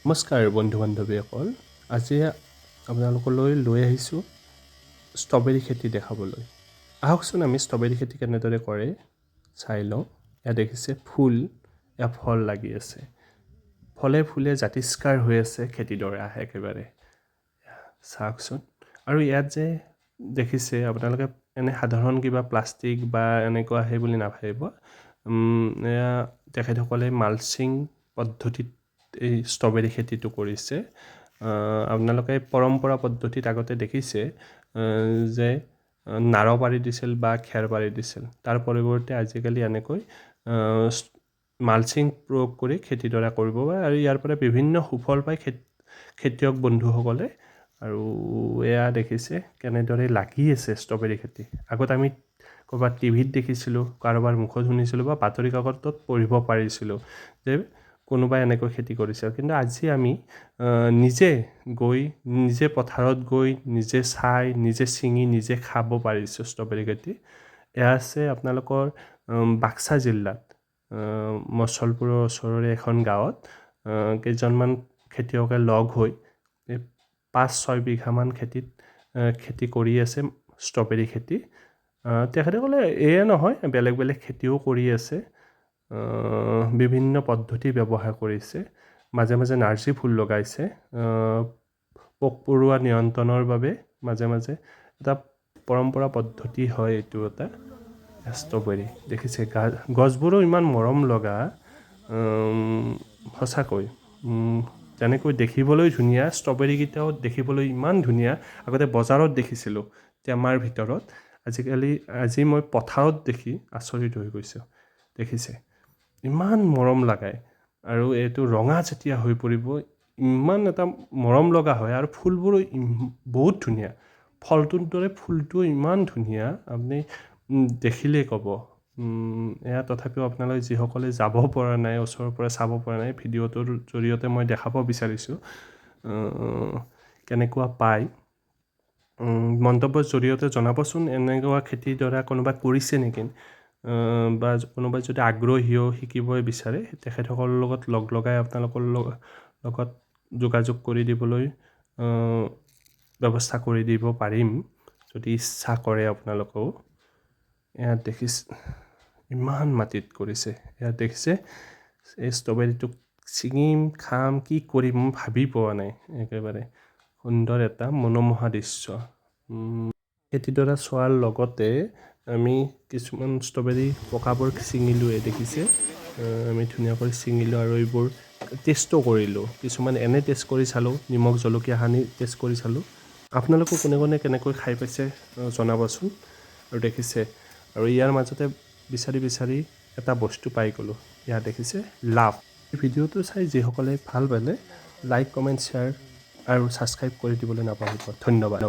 নমস্কাৰ বন্ধু বান্ধৱীসকল, আজি আপোনালোকলৈ লৈ আহিছোঁ ষ্ট্ৰবেৰী খেতি দেখাবলৈ। আহকচোন আমি ষ্ট্ৰবেৰী খেতি কেনেদৰে কৰে চাই লওঁ। ইয়াত দেখিছে ফুল, ইয়াত ফল লাগি আছে। ফলে ফুলে জাতিষ্কাৰ হৈ আছে খেতিডৰা একেবাৰে। চাওকচোন। আৰু ইয়াত যে দেখিছে আপোনালোকে এনে সাধাৰণ কিবা প্লাষ্টিক বা এনেকুৱা সেই বুলি নাভাবিব। এয়া তেখেতসকলে মালচিং পদ্ধতিত এই ষ্ট্ৰবেৰী খেতিটো কৰিছে। আপোনালোকে পৰম্পৰা পদ্ধতিত আগতে দেখিছে যে নাৰ পাৰি দিছিল বা খেৰ পাৰি দিছিল। তাৰ পৰিৱৰ্তে আজিকালি এনেকৈ মালচিং প্ৰয়োগ কৰি খেতিডৰা কৰিব পাৰে আৰু ইয়াৰ পৰা বিভিন্ন সুফল পায় খেতিয়ক বন্ধুসকলে। আৰু এয়া দেখিছে কেনেদৰে লাগি আছে ষ্ট্ৰবেৰী খেতি। আগত আমি ক'ৰবাত টিভিত দেখিছিলোঁ, কাৰোবাৰ মুখত শুনিছিলোঁ বা বাতৰি কাকতত পঢ়িব পাৰিছিলোঁ যে কোনোবাই এনেকৈ খেতি কৰিছে। কিন্তু আজি আমি নিজে পথাৰত গৈ নিজে চাই, নিজে ছিঙি, নিজে খাব পাৰিছোঁ ষ্ট্ৰবেৰী খেতি। এয়া আছে আপোনালোকৰ বাক্সা জিলাত মচলপুৰৰ ওচৰৰে এখন গাঁৱত কেইজনমান খেতিয়কে লগ হৈ 5-6 বিঘামান খেতি কৰি আছে ষ্ট্ৰবেৰী খেতি। তেখেতসকলে এয়ে নহয়, বেলেগ বেলেগ খেতিও কৰি আছে। বিভিন্ন পদ্ধতি ব্যৱহাৰ কৰিছে। মাজে মাজে নাৰ্জী ফুল লগাইছে পোক পৰুৱা নিয়ন্ত্ৰণৰ বাবে। মাজে মাজে এটা পৰম্পৰা পদ্ধতি হয় এইটো এটা ষ্ট্ৰবেৰী। দেখিছে গছবোৰো ইমান মৰম লগা, সঁচাকৈ যেনেকৈ দেখিবলৈ ধুনীয়া, ষ্ট্ৰবেৰীকেইটাও দেখিবলৈ ইমান ধুনীয়া। আগতে বজাৰত দেখিছিলোঁ টেমাৰ ভিতৰত, আজি মই পথাৰত দেখি আচৰিত হৈ গৈছোঁ। দেখিছে ইমান মৰম লগায় আৰু এইটো ৰঙা যেতিয়া হৈ পৰিব ইমান এটা মৰম লগা হয়। আৰু ফুলবোৰো বহুত ধুনীয়া, ফলটোৰ দৰে ফুলটো ইমান ধুনীয়া আপুনি দেখিলেই ক'ব। এয়া তথাপিও আপোনালোকে যিসকলে যাব পৰা নাই, ওচৰৰ পৰা চাব পৰা নাই, ভিডিঅ'টোৰ জৰিয়তে মই দেখাব বিচাৰিছোঁ কেনেকুৱা পায়। মন্তব্যৰ জৰিয়তে জনাবচোন এনেকুৱা খেতিডৰা কোনোবাই কৰিছে নেকি, বা কোনোবাই যদি আগ্ৰহীও শিকিবই বিচাৰে তেখেতসকলৰ লগত লগ লগাই আপোনালোকৰ লগত যোগাযোগ কৰি দিবলৈ ব্যৱস্থা কৰি দিব পাৰিম যদি ইচ্ছা কৰে আপোনালোকেও। ইয়াত দেখিছে ইমান মাটিত কৰিছে। ইয়াত দেখিছে এই ষ্ট্ৰবেৰীটোক ছিঙিম, খাম, কি কৰিম ভাবি পোৱা নাই। একেবাৰে সুন্দৰ এটা মনোমোহা দৃশ্য। খেতিডৰা চোৱাৰ লগতে আমি কিছুমান ষ্ট্ৰবেৰী পকাবোৰ ছিঙিলোঁৱে। দেখিছে আমি ধুনীয়াকৈ ছিঙিলোঁ আৰু এইবোৰ টেষ্টো কৰিলোঁ। কিছুমান এনে টেষ্ট কৰি চালোঁ, নিমখ জলকীয়া সানি টেষ্ট কৰি চালোঁ। আপোনালোকো কোনে কোনে কেনেকৈ খাই পাইছে জনাবচোন। আৰু দেখিছে আৰু ইয়াৰ মাজতে বিচাৰি এটা বস্তু পাই গ'লোঁ। ইয়াত দেখিছে লাভ। এই ভিডিঅ'টো চাই যিসকলে ভাল পালে লাইক, কমেণ্ট, শ্বেয়াৰ আৰু ছাবস্ক্ৰাইব কৰি দিবলৈ নাপাহৰিব। ধন্যবাদ।